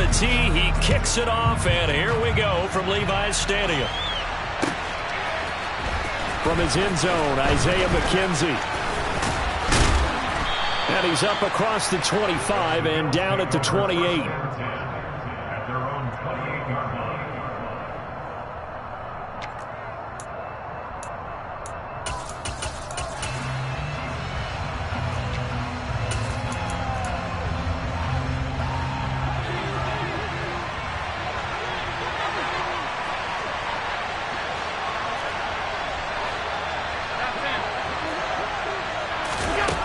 the tee. He kicks it off, and here we go from Levi's Stadium. From his end zone, Isaiah McKenzie. And he's up across the 25 and down at the 28.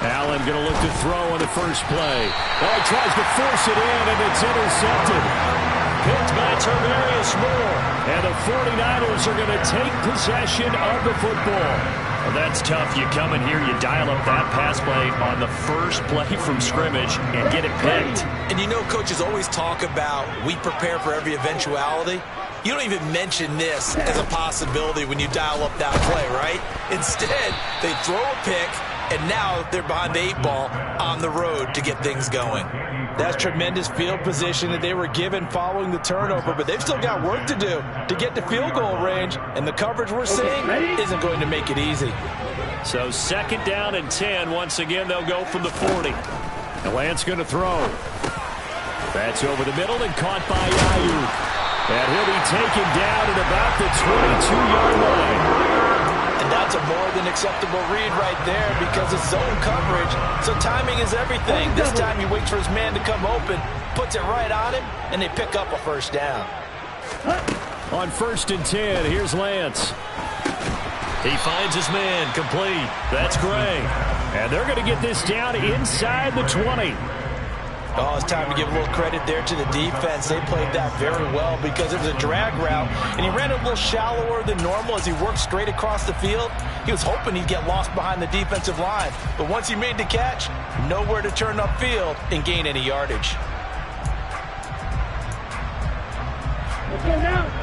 Allen going to look to throw on the first play. Oh, he tries to force it in, and it's intercepted. Picked by Tarvarius Moore. And the 49ers are going to take possession of the football. Well, that's tough. You come in here, you dial up that pass play on the first play from scrimmage and get it picked. And you know, coaches always talk about we prepare for every eventuality. You don't even mention this as a possibility when you dial up that play, right? Instead, they throw a pick, and now they're behind the 8-ball on the road to get things going. That's tremendous field position that they were given following the turnover, but they've still got work to do to get to field goal range, and the coverage we're seeing isn't going to make it easy. So 2nd down and 10. Once again, they'll go from the 40. And Lance going to throw. That's over the middle and caught by Ayuk. And he'll be taken down at about the 22-yard line. And that's a more than acceptable read right there because it's zone coverage. So timing is everything. This time he waits for his man to come open, puts it right on him, and they pick up a first down. On 1st and 10, here's Lance. He finds his man, complete. That's Gray. And they're going to get this down inside the 20. Oh, it's time to give a little credit there to the defense. They played that very well because it was a drag route, and he ran a little shallower than normal as he worked straight across the field. He was hoping he'd get lost behind the defensive line, but once he made the catch, nowhere to turn upfield and gain any yardage. Let's go now.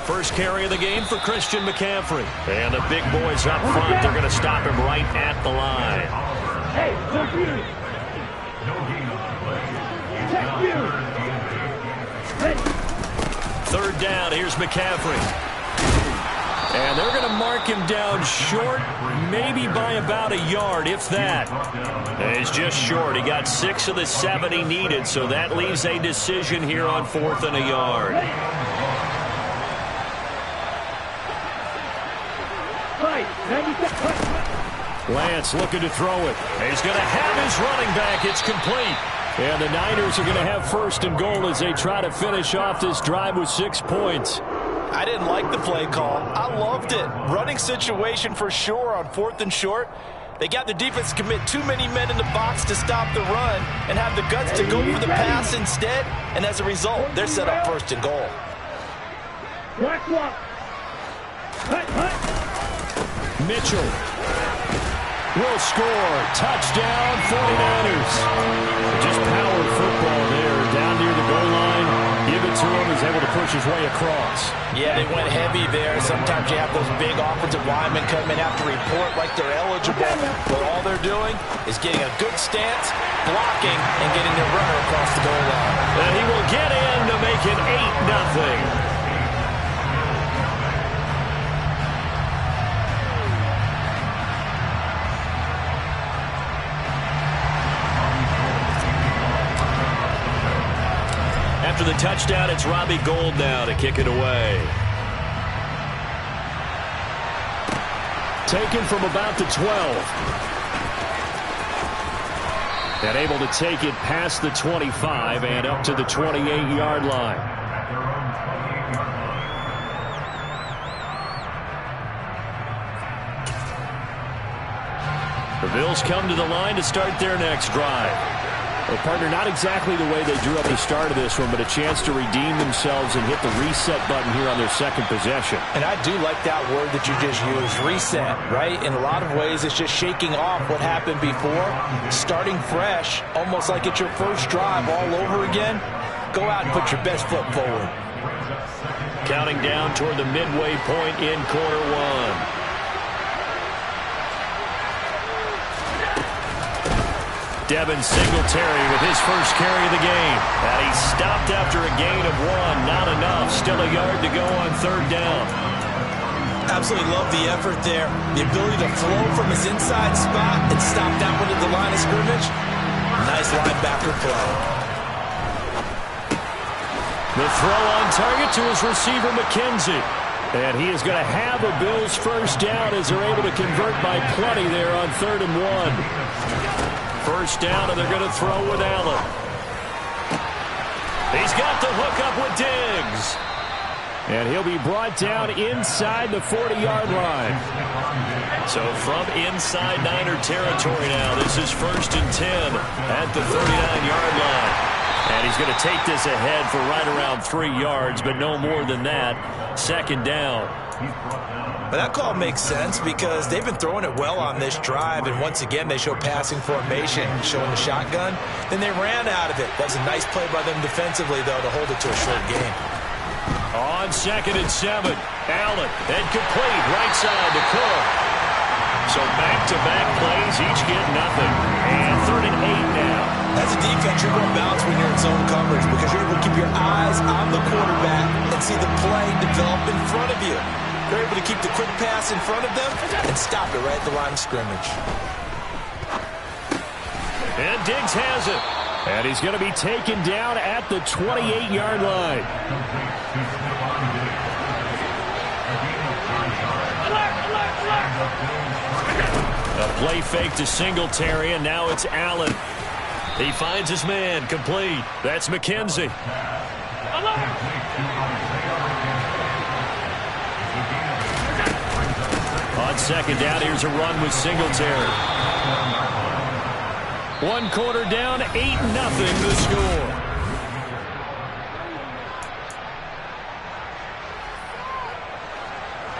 First carry of the game for Christian McCaffrey. And the big boys up front, they're going to stop him right at the line. Hey, Third down, here's McCaffrey. And they're going to mark him down short, maybe by about a yard, if that. And he's just short. He got 6 of the 7 he needed, so that leaves a decision here on 4th and a yard. Lance looking to throw it. He's going to have his running back. It's complete. And the Niners are going to have 1st and goal as they try to finish off this drive with 6 points. I didn't like the play call. I loved it. Running situation for sure on 4th and short. They got the defense to commit too many men in the box to stop the run and have the guts to go for the pass instead. And as a result, they're set up 1st and goal. Mitchell will score. Touchdown, 49ers. Just power football there. Down near the goal line. Give it to him. He's able to push his way across. Yeah, they went heavy there. Sometimes you have those big offensive linemen come in after report like they're eligible. But all they're doing is getting a good stance, blocking, and getting their runner across the goal line. And he will get in to make it 8-0. After the touchdown, it's Robbie Gould now to kick it away. Taken from about the 12. And able to take it past the 25 and up to the 28-yard line. The Bills come to the line to start their next drive. Well, partner, not exactly the way they drew up the start of this one, but a chance to redeem themselves and hit the reset button here on their 2nd possession. And I do like that word that you just used, reset, right? In a lot of ways, it's just shaking off what happened before, starting fresh, almost like it's your first drive all over again. Go out and put your best foot forward. Counting down toward the midway point in quarter 1. Devin Singletary with his first carry of the game. And he stopped after a gain of 1. Not enough. Still a yard to go on third down. Absolutely love the effort there. The ability to flow from his inside spot and stop that one at the line of scrimmage. Nice linebacker play. The throw on target to his receiver, McKenzie. And he is going to have a Bills first down as they're able to convert by plenty there on 3rd and 1. First down, and they're going to throw with Allen. He's got the hookup with Diggs. And he'll be brought down inside the 40-yard line. So from inside Niner territory now, this is 1st and 10 at the 39-yard line. And he's going to take this ahead for right around 3 yards, but no more than that. 2nd down. But that call makes sense because they've been throwing it well on this drive, and once again they show passing formation, showing the shotgun. Then they ran out of it. That was a nice play by them defensively, though, to hold it to a short game. On 2nd and 7, Allen, and complete, right side to Cook. So back-to-back plays, each get nothing. And 3rd and 8 now. As a defense, you're going to bounce when you're in zone coverage because you're able to keep your eyes on the quarterback and see the play develop in front of you. You're able to keep the quick pass in front of them and stop it right at the line of scrimmage. And Diggs has it. And he's going to be taken down at the 28-yard line. A play fake to Singletary, and now it's Allen. He finds his man, complete. That's McKenzie. On 2nd down, here's a run with Singletary. 1 quarter down, 8-0 the score.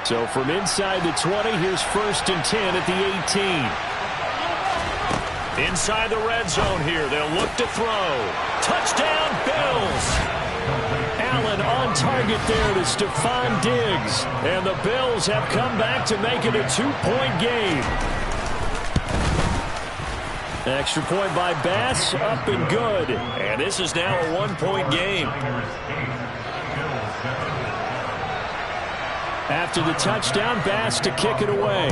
So from inside the 20, here's 1st and 10 at the 18. Inside the red zone here, they'll look to throw. Touchdown, Bills! Allen on target there to Stephon Diggs. And the Bills have come back to make it a 2-point game. Extra point by Bass, up and good. And this is now a 1-point game. After the touchdown, Bass to kick it away.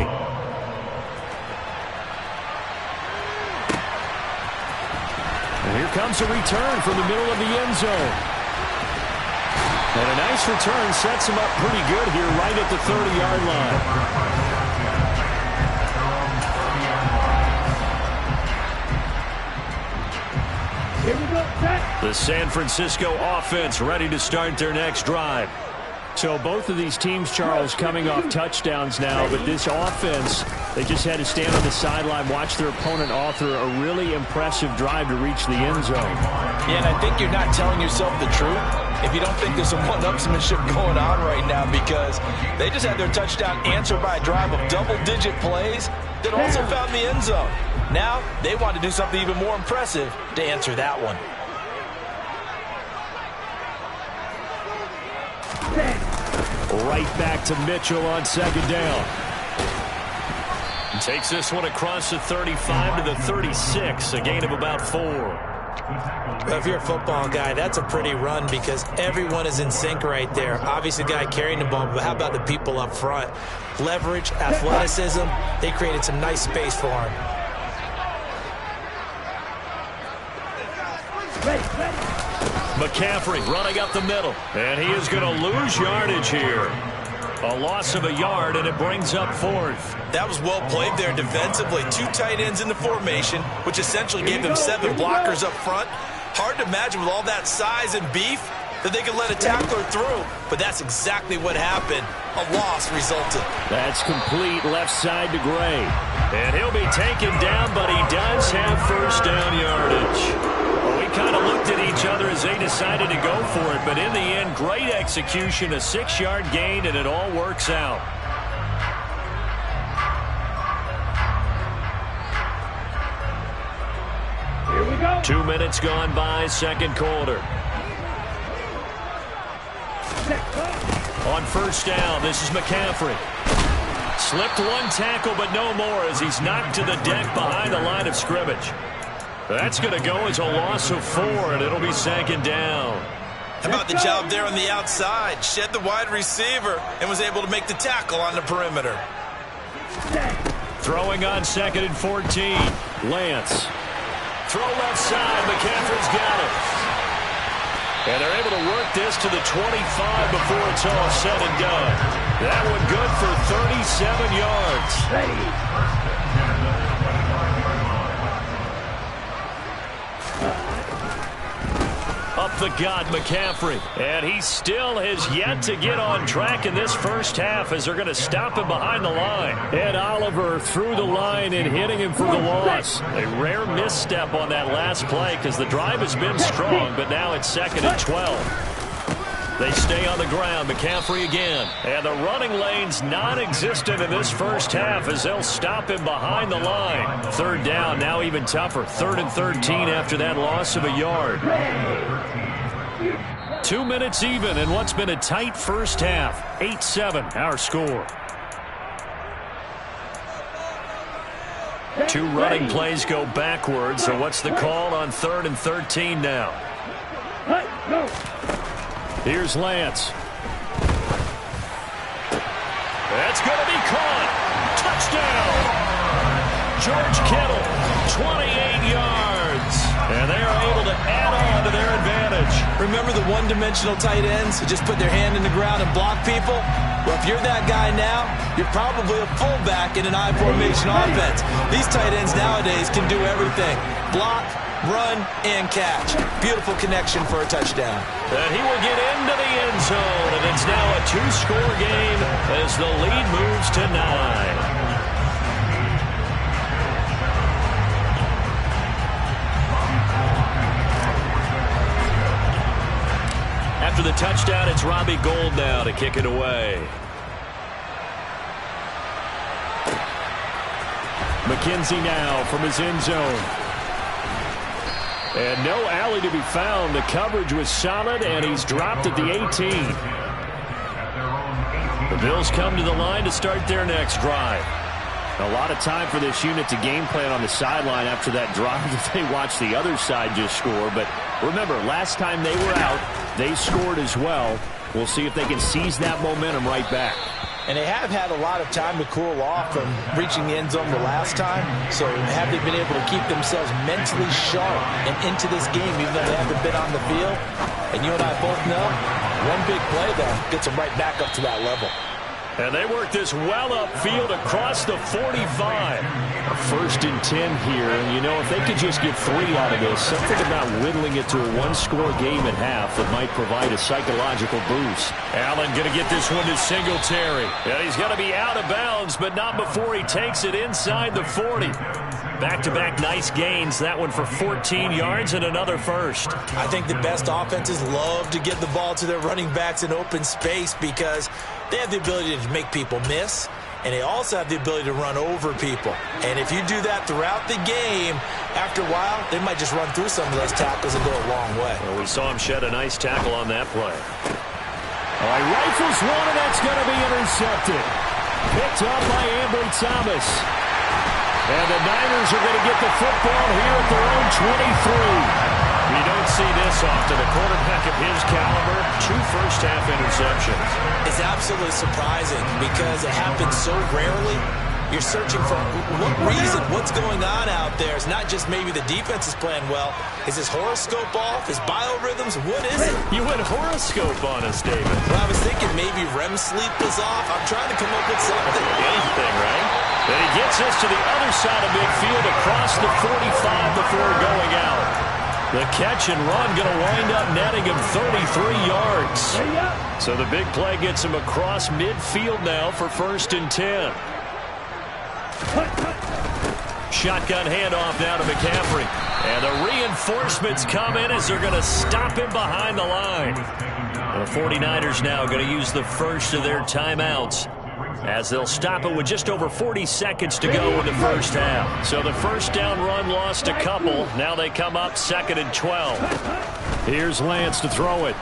And here comes a return from the middle of the end zone. And a nice return sets him up pretty good here right at the 30-yard line. The San Francisco offense ready to start their next drive. So both of these teams, Charles, coming off touchdowns now, but this offense, they just had to stand on the sideline, watch their opponent author a really impressive drive to reach the end zone. Yeah, and I think you're not telling yourself the truth if you don't think there's some one-upsmanship going on right now, because they just had their touchdown answered by a drive of double-digit plays that also found the end zone. Now they want to do something even more impressive to answer that one. Right back to Mitchell on 2nd down. Takes this one across the 35 to the 36, a gain of about 4. Well, if you're a football guy, that's a pretty run because everyone is in sync right there. Obviously, the guy carrying the ball, but how about the people up front? Leverage, athleticism, they created some nice space for him. McCaffrey running up the middle, and he is going to lose yardage here. A loss of a yard, and it brings up 4th. That was well played there defensively. 2 tight ends in the formation, which essentially gave them 7 blockers up front. Hard to imagine with all that size and beef that they could let a tackler through, but that's exactly what happened. A loss resulted. That's complete left side to Gray. And he'll be taken down, but he does have first down yardage. Well, we kind of looked at each other as they decided to go for it, but in the end, great execution, a 6-yard gain, and it all works out. Here we go. 2 minutes gone by, 2nd quarter. On first down, this is McCaffrey. Slipped 1 tackle, but no more as he's knocked to the deck behind the line of scrimmage. That's going to go as a loss of 4, and it'll be 2nd down. How about the job there on the outside? Shed the wide receiver and was able to make the tackle on the perimeter. Throwing on 2nd and 14. Lance. Throw left side. McCaffrey's got it. And they're able to work this to the 25 before it's all said and done. That one good for 37 yards. Up the gut, McCaffrey. And he still has yet to get on track in this first half as they're going to stop him behind the line. Ed Oliver through the line and hitting him for the loss. A rare misstep on that last play because the drive has been strong, but now it's 2nd and 12. They stay on the ground. McCaffrey again. And the running lane's non-existent in this first half as they'll stop him behind the line. 3rd down, now even tougher. 3rd and 13 after that loss of a yard. 2 minutes even in what's been a tight first half. 8-7, our score. 2 running plays go backwards. So what's the call on 3rd and 13 now? Here's Lance. That's going to be caught. Touchdown. George Kittle, 28 yards. And they are able to add on to their advantage. Remember the one-dimensional tight ends who just put their hand in the ground and block people? Well, if you're that guy now, you're probably a fullback in an I-formation offense. These tight ends nowadays can do everything. Block, run, and catch. Beautiful connection for a touchdown. And he will get into the end zone, and it's now a 2-score game as the lead moves to 9. After the touchdown, it's Robbie Gould now to kick it away. McKenzie now from his end zone. And no alley to be found. The coverage was solid, and he's dropped at the 18. The Bills come to the line to start their next drive. A lot of time for this unit to game plan on the sideline after that drive that they watched the other side just score. But remember, last time they were out, they scored as well. We'll see if they can seize that momentum right back. And they have had a lot of time to cool off from reaching the end zone the last time. So have they been able to keep themselves mentally sharp and into this game even though they haven't been on the field? And you and I both know one big play, though, gets them right back up to that level. And they work this well upfield across the 45. A 1st and 10 here. And, you know, if they could just get 3 out of this, something about whittling it to a 1-score game at half that might provide a psychological boost. Allen going to get this one to Singletary. And he's going to be out of bounds, but not before he takes it inside the 40. Back-to-back nice gains. That one for 14 yards and another first. I think the best offenses love to get the ball to their running backs in open space because they have the ability to make people miss, and they also have the ability to run over people. And if you do that throughout the game, after a while, they might just run through some of those tackles and go a long way. Well, we saw him shed a nice tackle on that play. All right, rifles one, and that's going to be intercepted. Picked up by Ambry Thomas. And the Niners are going to get the football here at their own 23. You don't see this often. A quarterback of his caliber, 2 first-half interceptions. It's absolutely surprising because it happens so rarely. You're searching for what reason, what's going on out there. It's not just maybe the defense is playing well. Is his horoscope off? His biorhythms? What is it? You went horoscope on us, David. Well, I was thinking maybe REM sleep was off. I'm trying to come up with something. Anything, right? Then he gets us to the other side of midfield across the 45 before going out. The catch and run going to wind up netting him 33 yards. So the big play gets him across midfield now for 1st and 10. Shotgun handoff now to McCaffrey. And the reinforcements come in as they're going to stop him behind the line. And the 49ers now going to use the first of their timeouts as they'll stop it with just over 40 seconds to go in the first half. So the first down run lost a couple. Now they come up 2nd and 12. Here's Lance to throw it.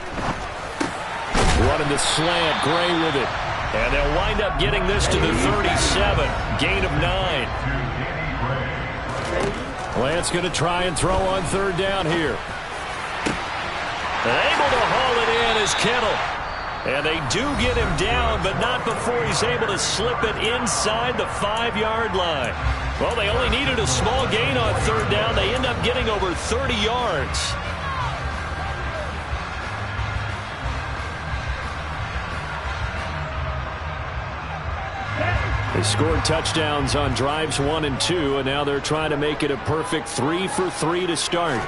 Running the slant, Gray with it. And they'll wind up getting this to the 37. Gain of 9. Lance going to try and throw on third down here. Able to haul it in is Kittle. And they do get him down, but not before he's able to slip it inside the 5-yard line. Well, they only needed a small gain on third down. They end up getting over 30 yards. They scored touchdowns on drives 1 and 2, and now they're trying to make it a perfect 3 for 3 to start.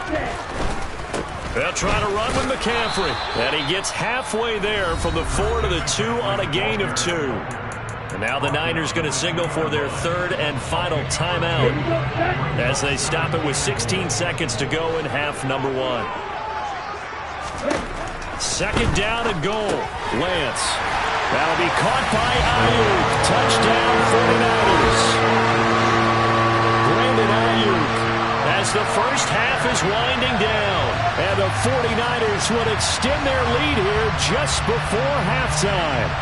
They'll try to run with McCaffrey, and he gets halfway there from the 4 to the 2 on a gain of 2. And now the Niners going to signal for their third and final timeout as they stop it with 16 seconds to go in half number 1. Second down and goal. Lance. That'll be caught by Ayuk. Touchdown 49ers. Brandon Ayuk as the first half is winding down. And the 49ers would extend their lead here just before halftime.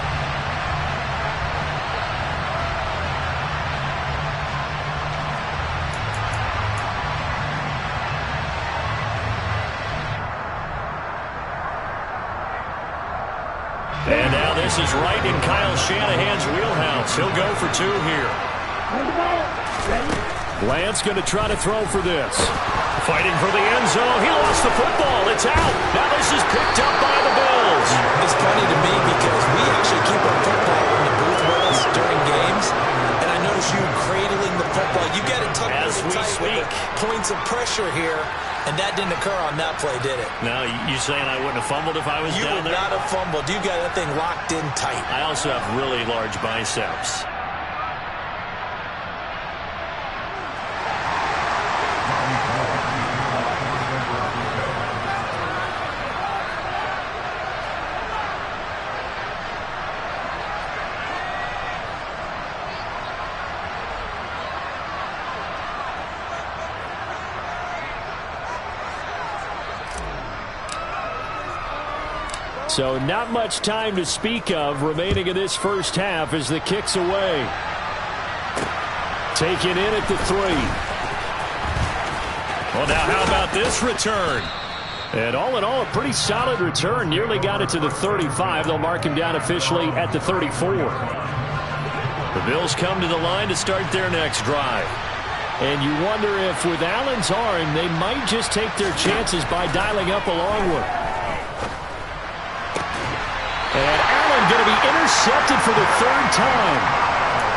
And now this is right in Kyle Shanahan's wheelhouse. He'll go for 2 here. Lance going to try to throw for this. Fighting for the end zone. He lost the football. It's out. Now this is picked up by the Bills. It's funny to me because we actually keep our football in the booth with us during games. And I notice you cradling the football. You got it tucked as we speak. Points of pressure here. And that didn't occur on that play, did it? No, you saying I wouldn't have fumbled if I was down there? You would not have fumbled. You got that thing locked in tight. I also have really large biceps. So not much time to speak of remaining in this first half as the kick's away. Taken in at the 3. Well, now how about this return? And all in all, a pretty solid return. Nearly got it to the 35. They'll mark him down officially at the 34. The Bills come to the line to start their next drive. And you wonder if with Allen's arm, they might just take their chances by dialing up a long one. And Allen going to be intercepted for the 3rd time.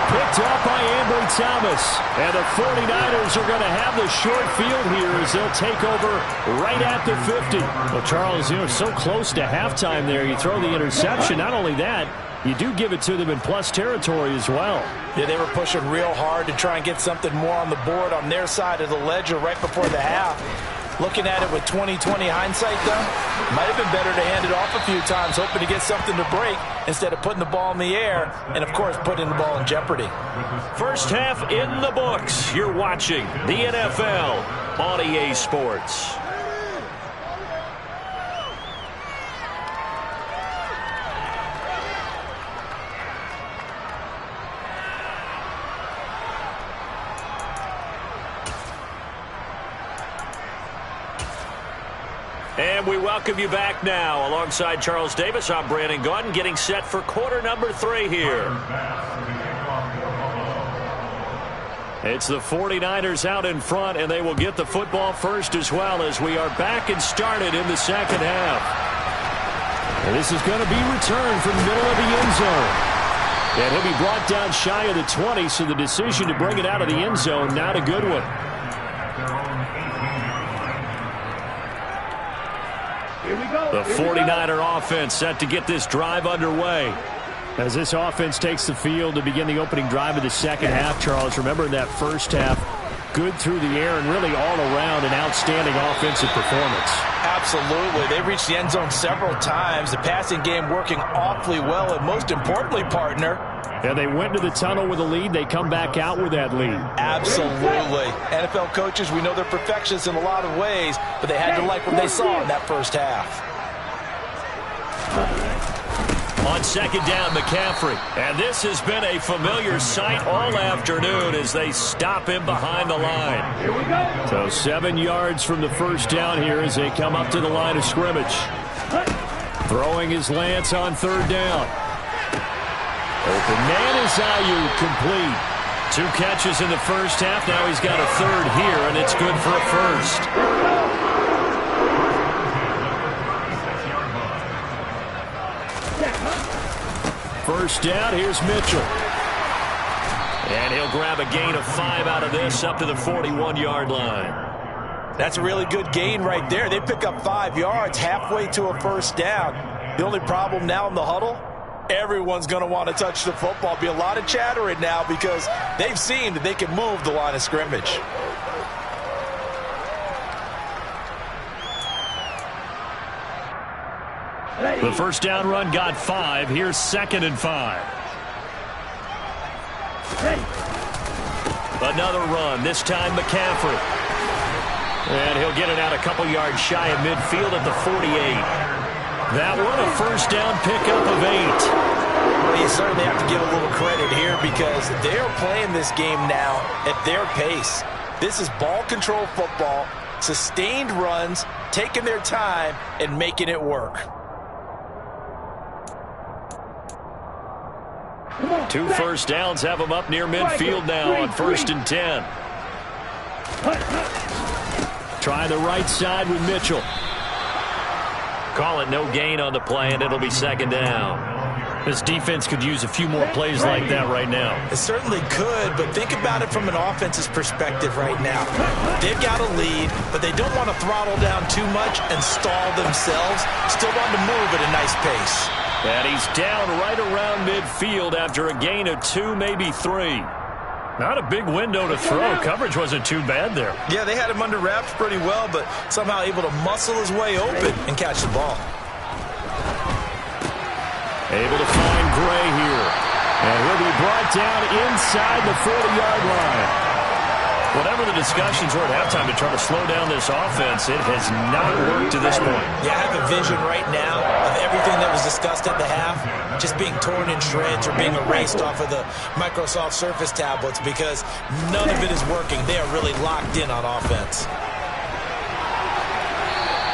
Picked up by Ambry Thomas. And the 49ers are going to have the short field here as they'll take over right at the 50. Well, Charles, so close to halftime there. You throw the interception. Not only that, you do give it to them in plus territory as well. Yeah, they were pushing real hard to try and get something more on the board on their side of the ledger right before the half. Looking at it with 20/20 hindsight, though, might have been better to hand it off a few times, hoping to get something to break instead of putting the ball in the air and, of course, putting the ball in jeopardy. First half in the books. You're watching the NFL on EA Sports. And we welcome you back now. Alongside Charles Davis, I'm Brandon Gaudin, getting set for quarter number 3 here. It's the 49ers out in front, and they will get the football first as well as we are back and started in the second half. And this is going to be returned from the middle of the end zone. And he'll be brought down shy of the 20, so the decision to bring it out of the end zone, not a good one. The 49er offense set to get this drive underway. As this offense takes the field to begin the opening drive of the second half, Charles, remember in that first half, good through the air and really all around an outstanding offensive performance. Absolutely. They reached the end zone several times. The passing game working awfully well, and most importantly, partner, yeah, they went to the tunnel with a lead. They come back out with that lead. Absolutely. NFL coaches, we know they're perfectionists in a lot of ways, but they had to like what they saw in that first half. On second down, McCaffrey. And this has been a familiar sight all afternoon as they stop him behind the line. Here we go. So 7 yards from the first down here as they come up to the line of scrimmage. Throwing his Lance on third down. Open man is Ayuk, complete. 2 catches in the first half. Now he's got a third here, and it's good for a first. First down, here's Mitchell. And he'll grab a gain of 5 out of this up to the 41-yard line. That's a really good gain right there. They pick up 5 yards halfway to a first down. The only problem now in the huddle, everyone's going to want to touch the football. Be a lot of chattering now because they've seen that they can move the line of scrimmage. The first down run got 5. Here's 2nd and 5. Another run, this time McCaffrey. And he'll get it out a couple yards shy of midfield at the 48. That one a first down pickup of 8. Well, you certainly have to give a little credit here because they're playing this game now at their pace. This is ball control football, sustained runs, taking their time and making it work. 2 first downs have them up near midfield now on 1st and 10. Try the right side with Mitchell. Call it no gain on the play, and it'll be 2nd down. This defense could use a few more plays like that right now. It certainly could, but think about it from an offense's perspective right now. They've got a lead, but they don't want to throttle down too much and stall themselves. Still want to move at a nice pace. And he's down right around midfield after a gain of 2, maybe 3. Not a big window to throw. Coverage wasn't too bad there. Yeah, they had him under wraps pretty well, but somehow able to muscle his way open and catch the ball. Able to find Gray here. And he'll be brought down inside the 40-yard line. Whatever the discussions were at halftime to try to slow down this offense, it has not worked to this point. Yeah, I have a vision right now of everything that was discussed at the half just being torn in shreds or being erased off of the Microsoft Surface tablets because none of it is working. They are really locked in on offense.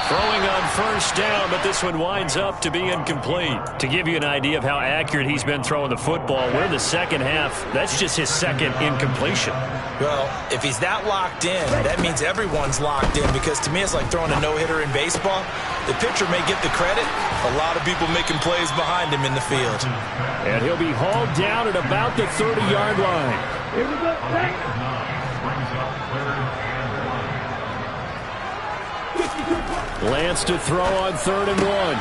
Throwing on first down, but this one winds up to be incomplete. To give you an idea of how accurate he's been throwing the football, we're in the second half. That's just his 2nd incompletion. Well, if he's that locked in, that means everyone's locked in because to me it's like throwing a no-hitter in baseball. The pitcher may get the credit. A lot of people making plays behind him in the field. And he'll be hauled down at about the 30-yard line. Here we go. Lance to throw on 3rd and 1.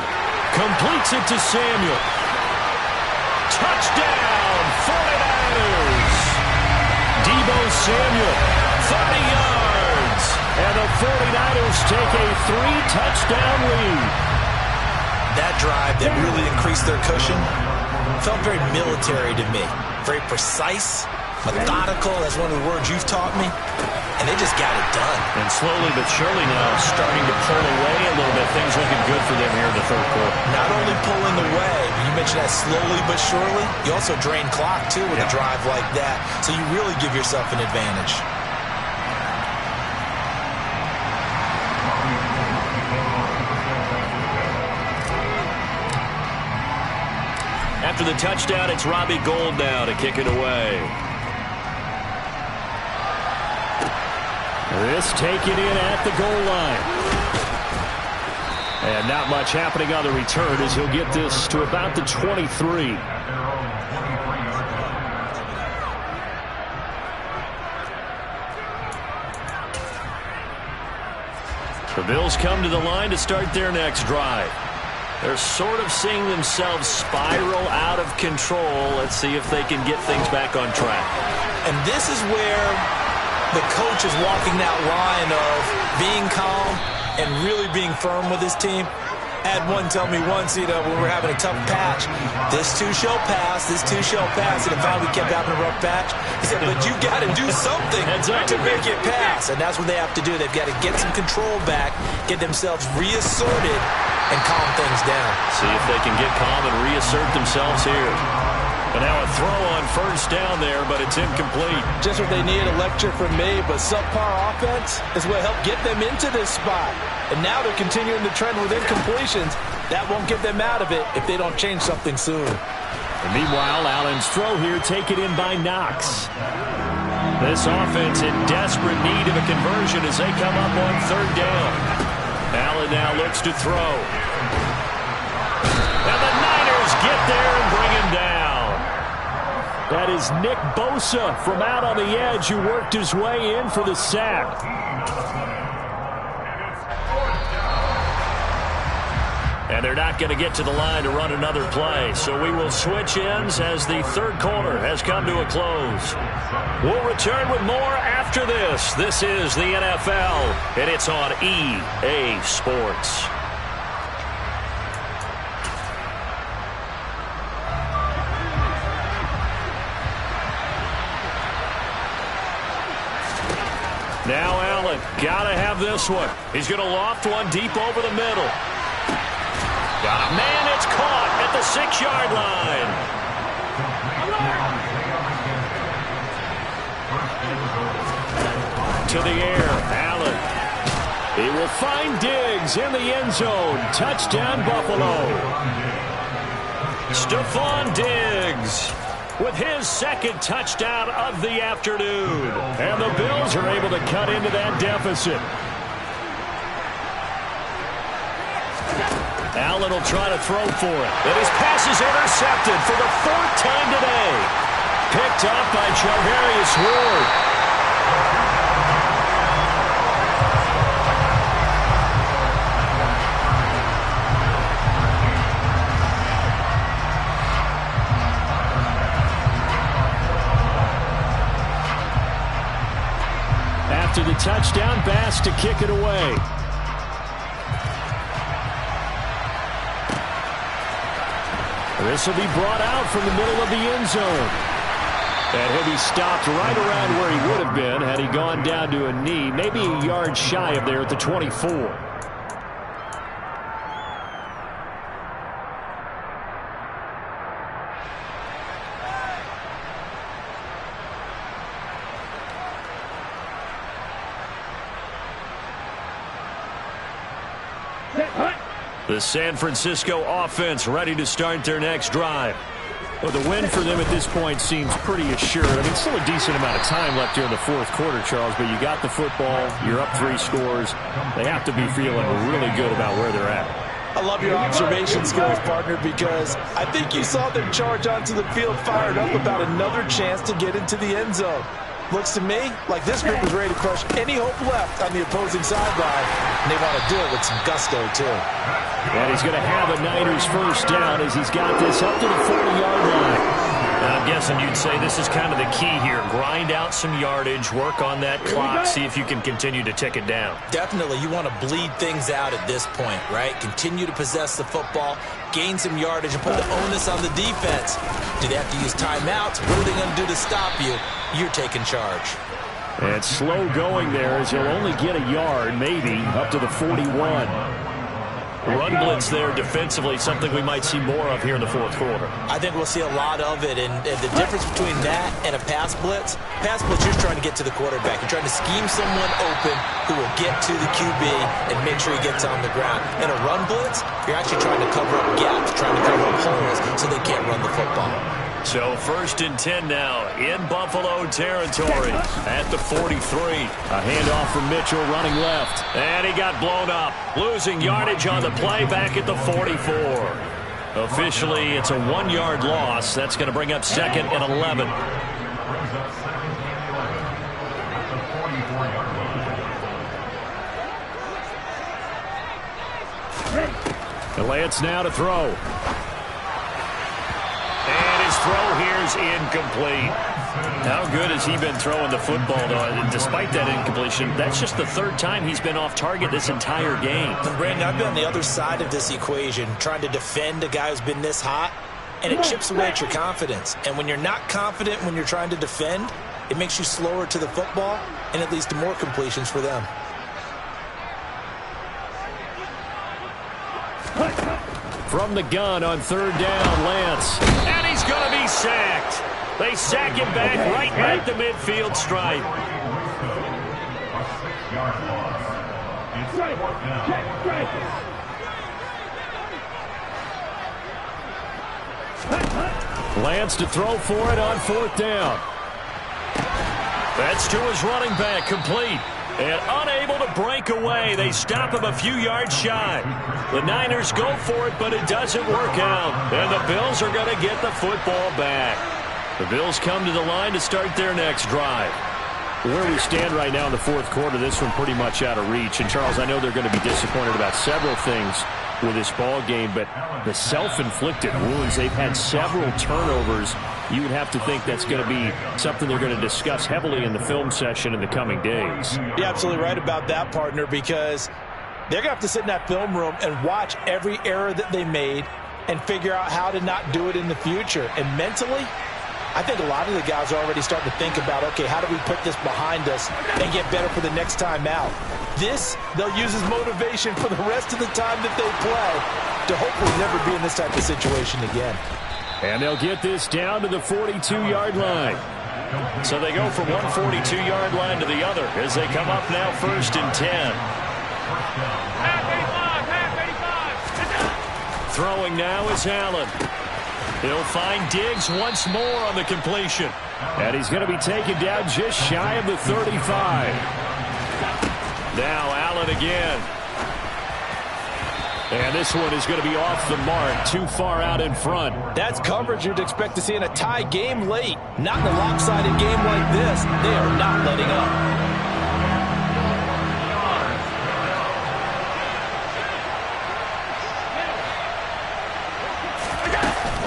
Completes it to Samuel. Touchdown, 49ers. Deebo Samuel, 30 yards. And the 49ers take a 3-touchdown lead. That drive that really increased their cushion felt very military to me. Very precise, methodical. That's one of the words you've taught me. And they just got it done. And slowly but surely now starting to pull away a little bit. Things looking good for them here in the 3rd quarter. Not only pulling away, but you mentioned that slowly but surely. You also drain clock, too, with a drive like that. So you really give yourself an advantage. After the touchdown, it's Robbie Gould now to kick it away. This taken in at the goal line. And not much happening on the return as he'll get this to about the 23. The Bills come to the line to start their next drive. They're sort of seeing themselves spiral out of control. Let's see if they can get things back on track. And this is where the coach is walking that line of being calm and really being firm with his team. I had one tell me once, when we were having a tough patch, this too shall pass, and it finally kept having a rough patch. He said, but you got to do something to make it pass, and that's what they have to do. They've got to get some control back, get themselves reasserted, and calm things down. See if they can get calm and reassert themselves here. And now a throw on first down there, but it's incomplete. Just what they need, a lecture from me, but subpar offense is what helped get them into this spot. And now they're continuing the trend with incompletions. That won't get them out of it if they don't change something soon. And meanwhile, Allen's throw here taken in by Knox. This offense in desperate need of a conversion as they come up on third down. Allen now looks to throw. And the Niners get there and bring him down. That is Nick Bosa from out on the edge who worked his way in for the sack. And they're not going to get to the line to run another play. So we will switch ends as the third quarter has come to a close. We'll return with more after this. This is the NFL, and it's on EA Sports. Now Allen, got to have this one. He's going to loft one deep over the middle. Got a man, it's caught at the 6-yard line. To the air, Allen. He will find Diggs in the end zone. Touchdown, Buffalo. Stephon Diggs with his second touchdown of the afternoon. And the Bills are able to cut into that deficit. Allen will try to throw for it. And his pass is intercepted for the 4th time today. Picked up by Charvarius Ward. After the touchdown, Bass to kick it away. This will be brought out from the middle of the end zone. And he'll be stopped right around where he would have been had he gone down to a knee, maybe a yard shy of there at the 24. The San Francisco offense ready to start their next drive. Well, the win for them at this point seems pretty assured. I mean, still a decent amount of time left here in the fourth quarter, Charles, but you got the football, you're up 3 scores. They have to be feeling really good about where they're at. I love your observation skills, partner, because I think you saw them charge onto the field fired up about another chance to get into the end zone. Looks to me like this group is ready to crush any hope left on the opposing sideline, and they want to do it with some gusto, too. And he's going to have a Niners first down as he's got this up to the 40-yard line. I'm guessing you'd say this is kind of the key here. Grind out some yardage, work on that clock, see if you can continue to tick it down. Definitely, you want to bleed things out at this point, right? Continue to possess the football, gain some yardage, and put the onus on the defense. Do they have to use timeouts? What are they going to do to stop you? You're taking charge. And slow going there as he'll only get a yard, maybe, up to the 41. Run blitz there defensively, something we might see more of here in the fourth quarter. I think we'll see a lot of it, and the difference between that and a pass blitz, you're trying to get to the quarterback. You're trying to scheme someone open who will get to the QB and make sure he gets on the ground. In a run blitz, you're actually trying to cover up gaps, trying to cover up holes so they can't run the football. So 1st and 10 now in Buffalo territory at the 43. A handoff from Mitchell running left. And he got blown up. Losing yardage on the play back at the 44. Officially, it's a 1-yard loss. That's going to bring up 2nd and 11. And Lance now to throw. And his throw here is incomplete. How good has he been throwing the football, though? And despite that incompletion, that's just the third time he's been off target this entire game. And Brandon, I've been on the other side of this equation, trying to defend a guy who's been this hot, and it chips away at your confidence. And when you're not confident when you're trying to defend, it makes you slower to the football, and it leads to more completions for them. From the gun on third down, Lance. And he's going to be sacked. They sack him back right at the midfield stripe. Lance to throw for it on fourth down. That's to his running back, complete. And unable to break away. They stop him a few yards shy. The Niners go for it, but it doesn't work out. And the Bills are going to get the football back. The Bills come to the line to start their next drive. Where we stand right now in the fourth quarter, this one pretty much out of reach. And, Charles, I know they're going to be disappointed about several things with this ball game, but the self-inflicted wounds, they've had several turnovers. You would have to think that's going to be something they're going to discuss heavily in the film session in the coming days. You're absolutely right about that, partner, because they're going to have to sit in that film room and watch every error that they made and figure out how to not do it in the future. And mentally, I think a lot of the guys are already starting to think about, okay, how do we put this behind us and get better for the next time out? This, they'll use as motivation for the rest of the time that they play to hopefully never be in this type of situation again. And they'll get this down to the 42-yard line. So they go from one 42-yard line to the other as they come up now first and 10. Throwing now is Allen. He'll find Diggs once more on the completion. And he's going to be taken down just shy of the 35. Now Allen again. And this one is going to be off the mark, too far out in front. That's coverage you'd expect to see in a tie game late. Not in a lopsided game like this. They are not letting up.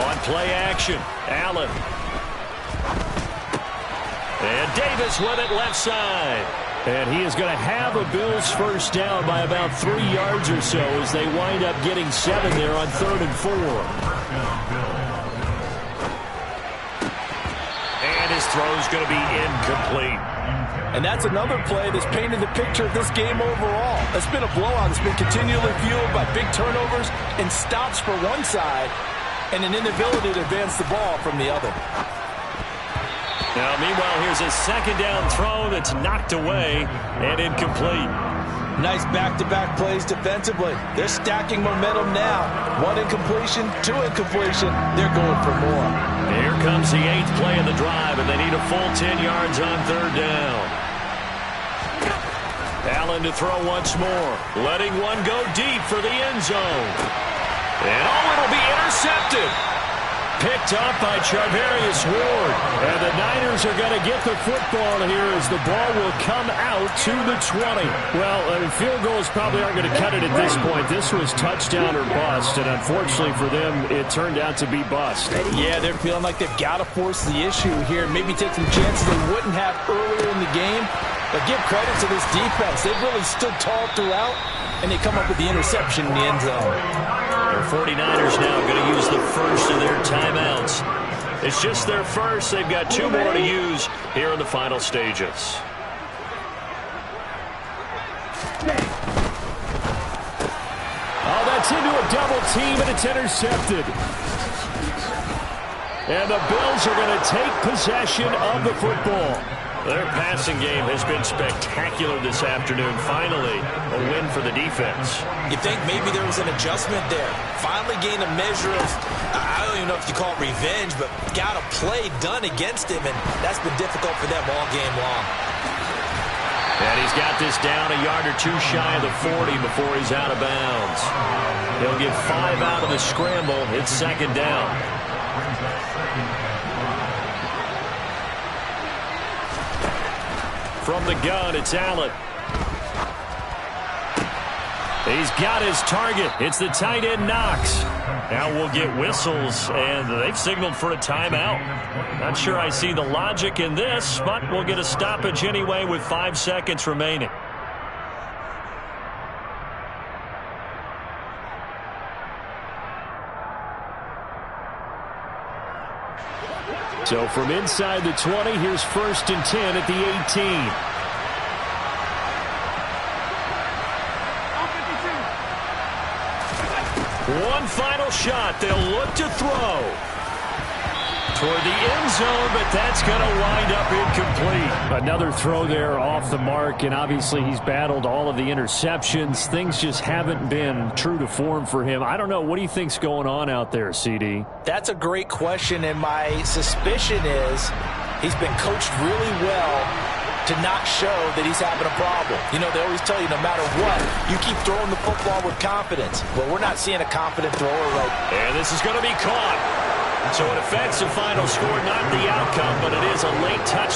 On play action, Allen. And Davis with it left side. And he is going to have a Bills first down by about 3 yards or so as they wind up getting 7 there on 3rd and 4. And his throw is going to be incomplete. And that's another play that's painted the picture of this game overall. It's been a blowout. It's been continually fueled by big turnovers and stops for one side and an inability to advance the ball from the other. Now, meanwhile, here's a second down throw that's knocked away and incomplete. Nice back-to-back plays defensively. They're stacking momentum now. One incompletion, two incompletion. They're going for more. Here comes the 8th play of the drive, and they need a full 10 yards on 3rd down. Allen to throw once more, letting one go deep for the end zone. And it'll be intercepted. Picked up by Charvarius Ward. And the Niners are going to get the football here as the ball will come out to the 20. Well, field goals probably aren't going to cut it at this point. This was touchdown or bust, and unfortunately for them, it turned out to be bust. Yeah, they're feeling like they've got to force the issue here. Maybe take some chances they wouldn't have earlier in the game. But give credit to this defense. They've really stood tall throughout, and they come up with the interception in the end zone. The 49ers now going to use the first of their timeouts. It's just their first. They've got 2 more to use here in the final stages. Oh, that's into a double team, and it's intercepted. And the Bills are going to take possession of the football. Their passing game has been spectacular this afternoon. Finally, a win for the defense. You think maybe there was an adjustment there. Finally gained a measure of, I don't even know if you call it revenge, but got a play done against him, and that's been difficult for them all game long. And he's got this down a yard or 2 shy of the 40 before he's out of bounds. He'll get 5 out of the scramble. It's 2nd down. From the gun, it's Allen. He's got his target. It's the tight end, Knox. Now we'll get whistles, and they've signaled for a timeout. Not sure I see the logic in this, but we'll get a stoppage anyway with 5 seconds remaining. So from inside the 20, here's 1st and 10 at the 18. One final shot. They'll look to throw toward the end zone, but that's going to wind up incomplete. Another throw there off the mark, and obviously he's battled all of the interceptions. Things just haven't been true to form for him. I don't know. What do you think's going on out there, CD? That's a great question, and my suspicion is he's been coached really well to not show that he's having a problem. You know, they always tell you no matter what, you keep throwing the football with confidence. Well, we're not seeing a confident thrower right now. And this is going to be caught. So it affects the final score, not the outcome, but it is a late touchdown.